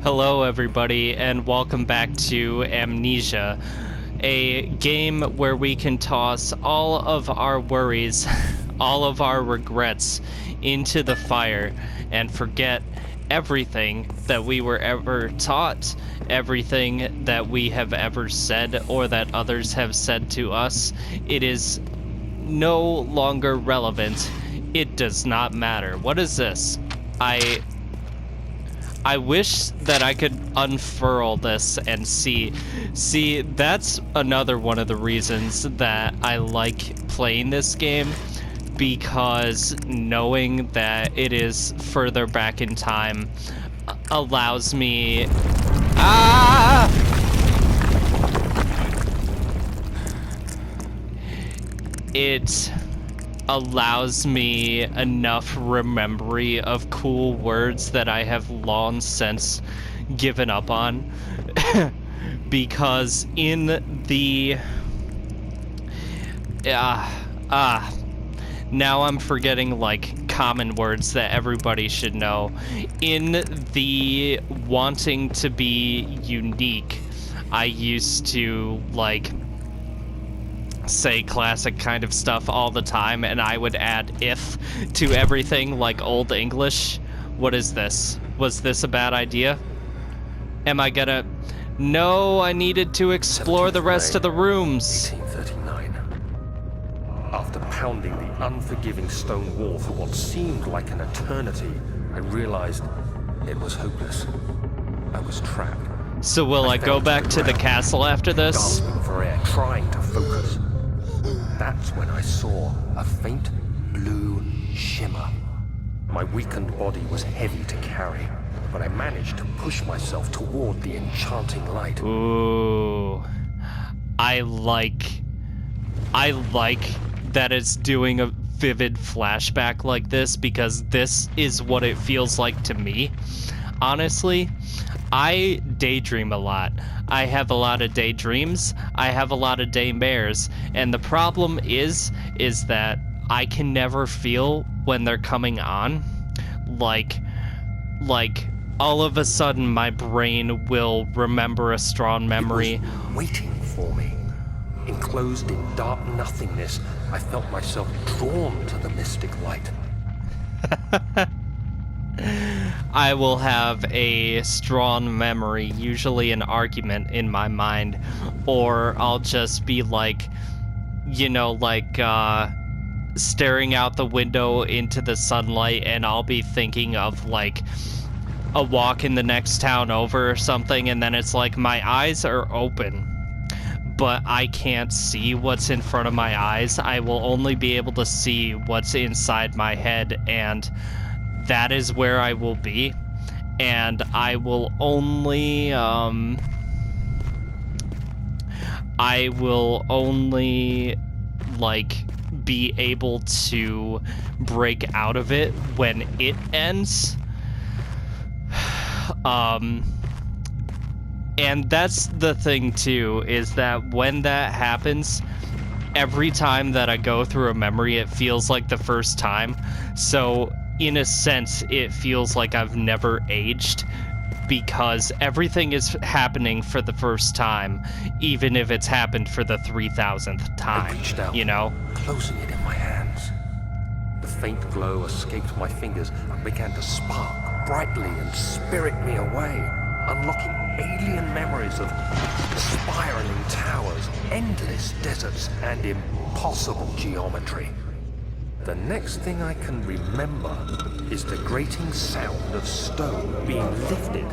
Hello everybody and welcome back to Amnesia, a game where we can toss all of our worries, all of our regrets into the fire and forget everything that we were ever taught, everything that we have ever said or that others have said to us. It is no longer relevant. It does not matter. What is this? I wish that I could unfurl this and see. See, that's another one of the reasons that I like playing this game, because knowing that it is further back in time allows me... It allows me enough remembry of cool words that I have long since given up on. Because in the now I'm forgetting like common words that everybody should know. In the wanting to be unique, I used to like say classic kind of stuff all the time, and I would add if to everything like Old English. What is this? Was this a bad idea? Am I gonna... No, I needed to explore the rest of the rooms. 1839. After pounding the unforgiving stone wall for what seemed like an eternity, I realized it was hopeless. I was trapped. So will I go back to the castle after this? Gasping for air, trying to focus. That's when I saw a faint blue shimmer. My weakened body was heavy to carry, but I managed to push myself toward the enchanting light. Ooh. I like that it's doing a vivid flashback like this, because this is what it feels like to me. Honestly, I daydream a lot. I have a lot of daydreams. I have a lot of daymares. And the problem is that I can never feel when they're coming on. Like all of a sudden my brain will remember a strong memory. It was waiting for me. Enclosed in dark nothingness, I felt myself drawn to the mystic light. I will have a strong memory, usually an argument in my mind, or I'll just be like, you know, like, staring out the window into the sunlight, and I'll be thinking of, like, a walk in the next town over or something, and then it's like my eyes are open, but I can't see what's in front of my eyes. I will only be able to see what's inside my head, and that is where I will be, and I will only like be able to break out of it when it ends. And that's the thing too, is that when that happens, every time that I go through a memory, it feels like the first time. So in a sense, it feels like I've never aged, because everything is happening for the first time, even if it's happened for the 3,000th time, I reached out, you know? closing it in my hands. The faint glow escaped my fingers and began to spark brightly and spirit me away, unlocking alien memories of spiraling towers, endless deserts, and impossible geometry. The next thing I can remember is the grating sound of stone being lifted,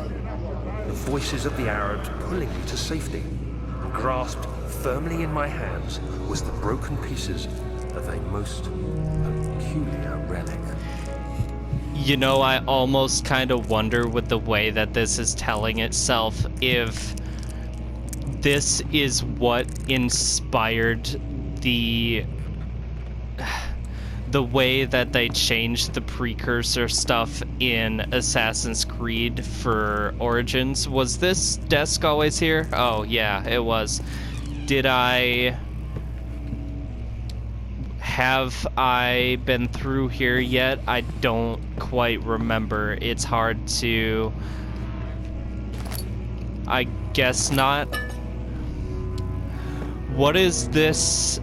the voices of the Arabs pulling me to safety, and grasped firmly in my hands was the broken pieces of a most peculiar relic. You know, I almost kind of wonder with the way that this is telling itself if this is what inspired the way that they changed the precursor stuff in Assassin's Creed for Origins. Was this desk always here? Oh, yeah, it was. Have I been through here yet? I don't quite remember. It's hard to I guess not. What is this?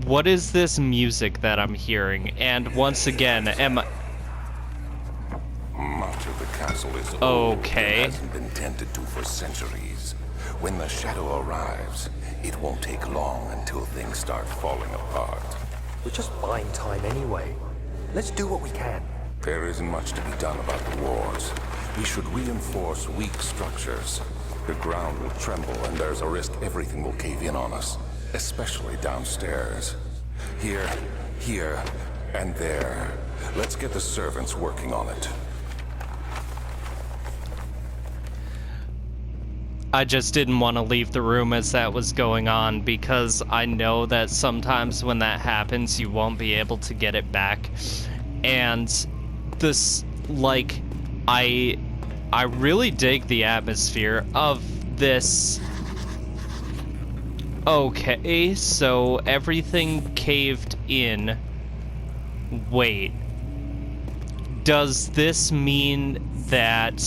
What is this music that I'm hearing? And once again, am I... Much of the castle is Okay. old and hasn't been tended to for centuries. When the shadow arrives, it won't take long until things start falling apart. We're just buying time anyway. Let's do what we can. There isn't much to be done about the wars. We should reinforce weak structures. The ground will tremble and there's a risk everything will cave in on us, especially downstairs. Here, and there. Let's get the servants working on it. I just didn't want to leave the room as that was going on because I know that sometimes when that happens, you won't be able to get it back. And this, like, I really dig the atmosphere of this. Okay, so everything caved in. Wait. Does this mean that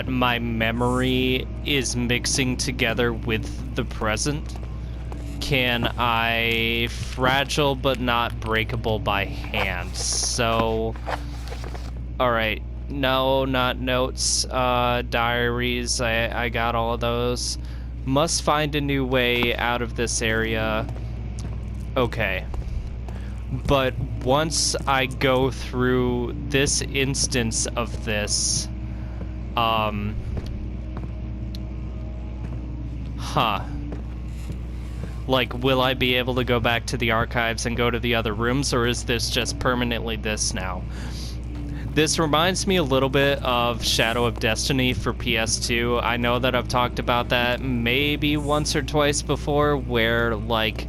my memory is mixing together with the present? Can I fragile but not breakable by hand? So, all right. No, not notes. Diaries. I got all of those. Must find a new way out of this area. Okay. But once I go through this instance of this, like, will I be able to go back to the archives and go to the other rooms, or is this just permanently this now? This reminds me a little bit of Shadow of Destiny for PS2. I know that I've talked about that maybe once or twice before, where, like,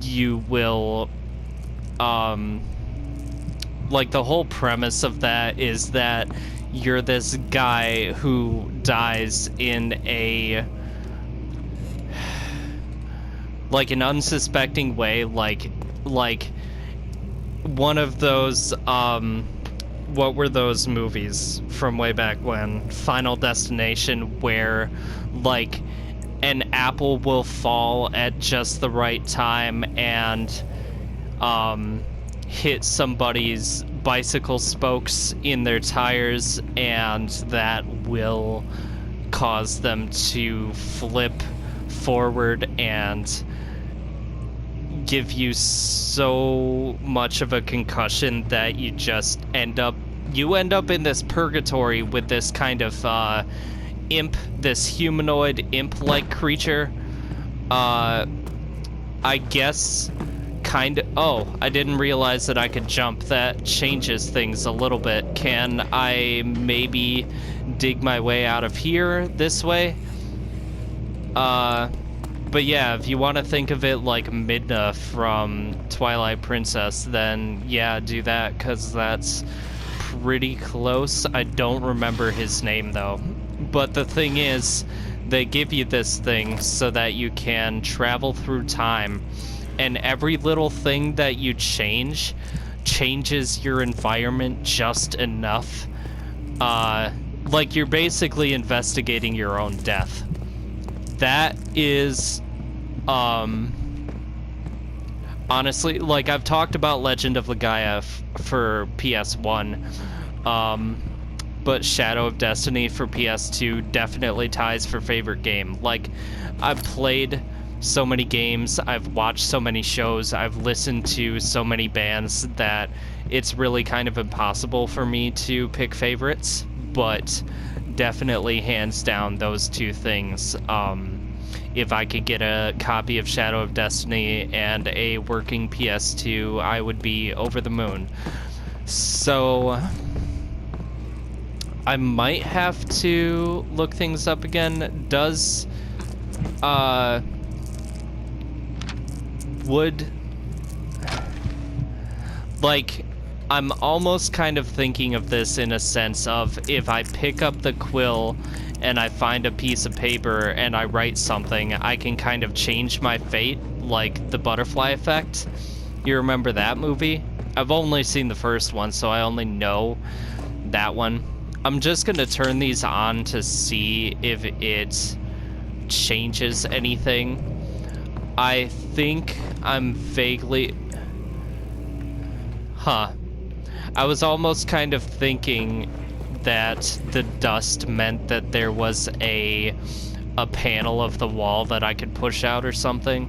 you will, like, the whole premise of that is that you're this guy who dies in a, like, an unsuspecting way, like one of those, what were those movies from way back when? Final Destination, where, like, an apple will fall at just the right time and, hit somebody's bicycle spokes in their tires, and that will cause them to flip forward and give you so much of a concussion that you just end up in this purgatory with this kind of imp, this humanoid imp-like creature. I guess kind of. Oh, I didn't realize that I could jump. That changes things a little bit. Can I maybe dig my way out of here this way? But yeah, if you want to think of it like Midna from Twilight Princess, then yeah, do that, because that's pretty close. I don't remember his name, though. But the thing is, they give you this thing so that you can travel through time, and every little thing that you changes your environment just enough. Like, you're basically investigating your own death. That is, honestly, like, I've talked about Legend of Legaia for PS1, but Shadow of Destiny for PS2 definitely ties for favorite game. Like, I've played so many games, I've watched so many shows, I've listened to so many bands that it's really kind of impossible for me to pick favorites, but definitely hands down those two things. If I could get a copy of Shadow of Destiny and a working PS2, I would be over the moon. So I might have to look things up again. Does would, like, I'm almost kind of thinking of this in a sense of, if I pick up the quill and I find a piece of paper and I write something, I can kind of change my fate, like the butterfly effect. You remember that movie? I've only seen the first one, so I only know that one. I'm just gonna turn these on to see if it changes anything. I think I'm vaguely... Huh. I was almost kind of thinking that the dust meant that there was a panel of the wall that I could push out or something.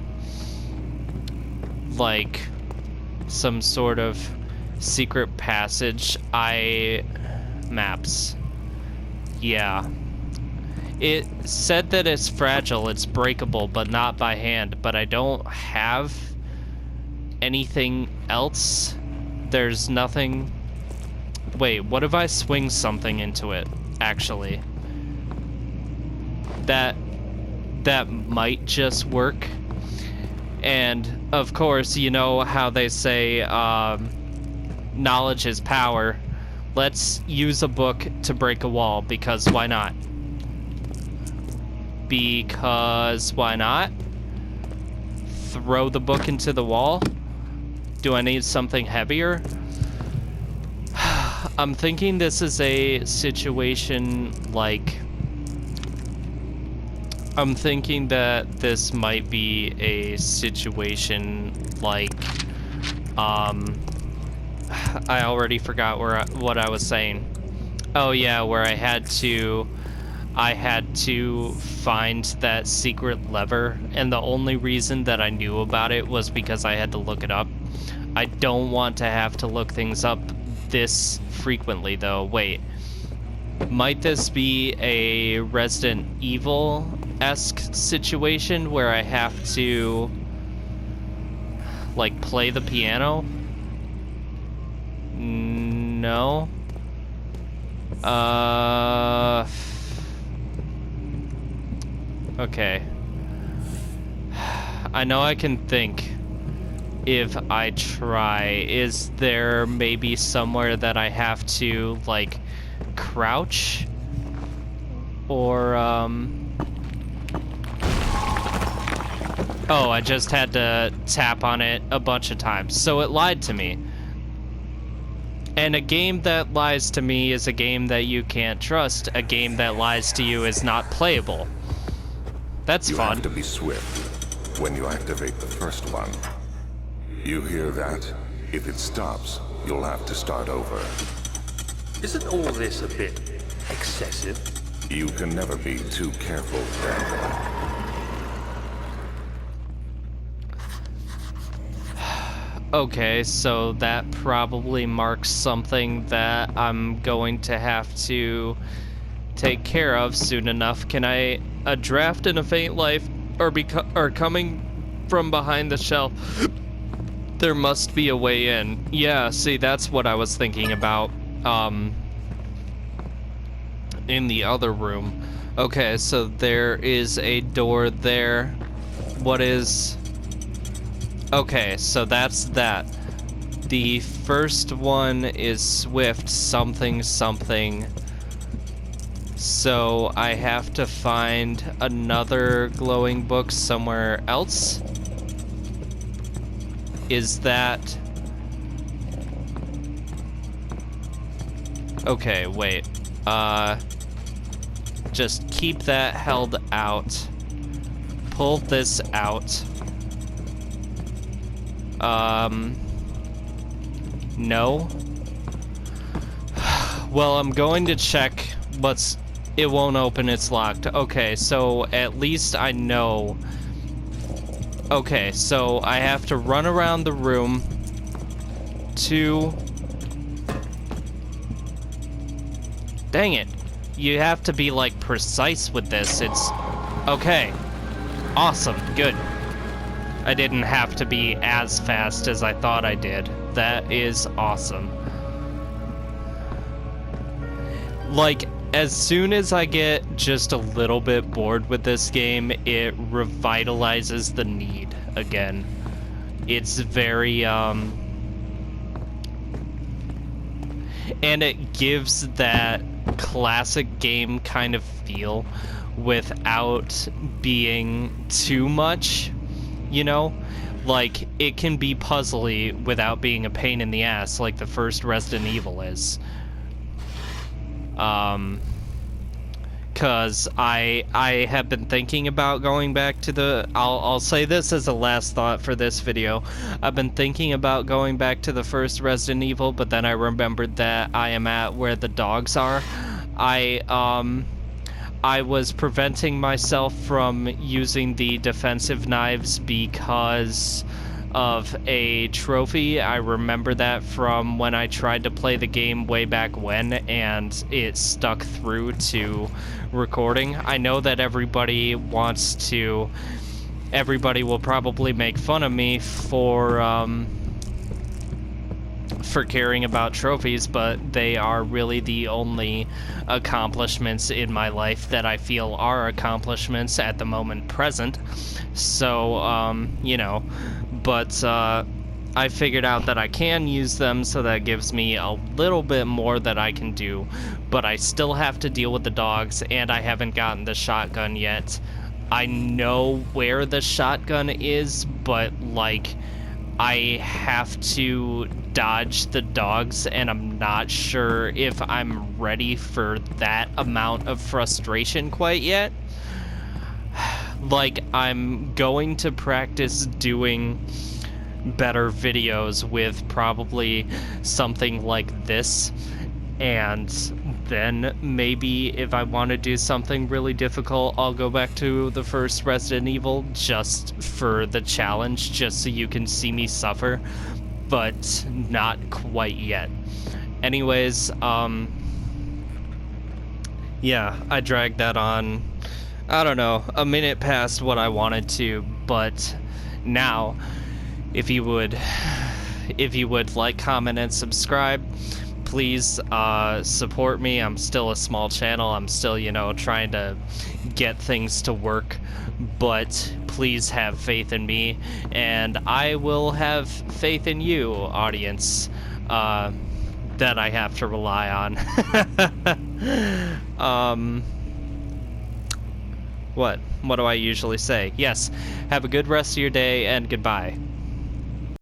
Like some sort of secret passage. Maps. Yeah. It said that it's fragile, it's breakable, but not by hand, but I don't have anything else. There's nothing... Wait, what if I swing something into it, actually? That might just work. And, of course, you know how they say, knowledge is power. Let's use a book to break a wall, because why not? Because why not? Throw the book into the wall? Do I need something heavier? I'm thinking this is a situation like... I'm thinking that this might be a situation like... I already forgot what I was saying. Oh yeah, where I had to find that secret lever, and the only reason that I knew about it was because I had to look it up. I don't want to have to look things up this frequently, though. Wait. Might this be a Resident Evil-esque situation where I have to, like, play the piano? No. Okay. I know I can think if I try. Is there maybe somewhere that I have to, like, crouch? Or, Oh, I just had to tap on it a bunch of times, so it lied to me. And a game that lies to me is a game that you can't trust. A game that lies to you is not playable. That's fun. You have to be swift when you activate the first one. You hear that? If it stops, you'll have to start over. Isn't all this a bit excessive? You can never be too careful, Daniel. Okay, so that probably marks something that I'm going to have to take care of soon enough. Can I... A draft and a faint life are coming from behind the shelf. There must be a way in. Yeah, see, that's what I was thinking about, in the other room. Okay, so there is a door there. What is... Okay, so that's that. The first one is Swift something something. So I have to find another glowing book somewhere else? Is that... Okay, wait. Just keep that held out. Pull this out. No. Well, I'm going to check, but it won't open, it's locked. Okay, so at least I know. Okay, so I have to run around the room to... Dang it. You have to be, like, precise with this. It's... Okay. Awesome. Good. I didn't have to be as fast as I thought I did. That is awesome. Like, as soon as I get just a little bit bored with this game, it revitalizes the need again. It's very, and it gives that classic game kind of feel without being too much. You know, like, it can be puzzly without being a pain in the ass like the first Resident Evil is. Cause I have been thinking about going back to the. I'll say this as a last thought for this video. I've been thinking about going back to the first Resident Evil, but then I remembered that I am at where the dogs are. I was preventing myself from using the defensive knives because of a trophy. I remember that from when I tried to play the game way back when, and it stuck through to recording. I know that everybody will probably make fun of me for caring about trophies, but they are really the only accomplishments in my life that I feel are accomplishments at the moment present. So, you know, but I figured out that I can use them, so that gives me a little bit more that I can do, but I still have to deal with the dogs, and I haven't gotten the shotgun yet. I know where the shotgun is, but, like, I have to dodge the dogs, and I'm not sure if I'm ready for that amount of frustration quite yet. Like, I'm going to practice doing better videos with probably something like this, and then maybe if I want to do something really difficult, I'll go back to the first Resident Evil just for the challenge, just so you can see me suffer, but not quite yet. Anyways, yeah, I dragged that on, I don't know, a minute past what I wanted to, but now, if you would like, comment, and subscribe, please support me. I'm still a small channel. I'm still, you know, trying to get things to work, but please have faith in me, and I will have faith in you, audience, that I have to rely on. What do I usually say? Yes, have a good rest of your day, and goodbye.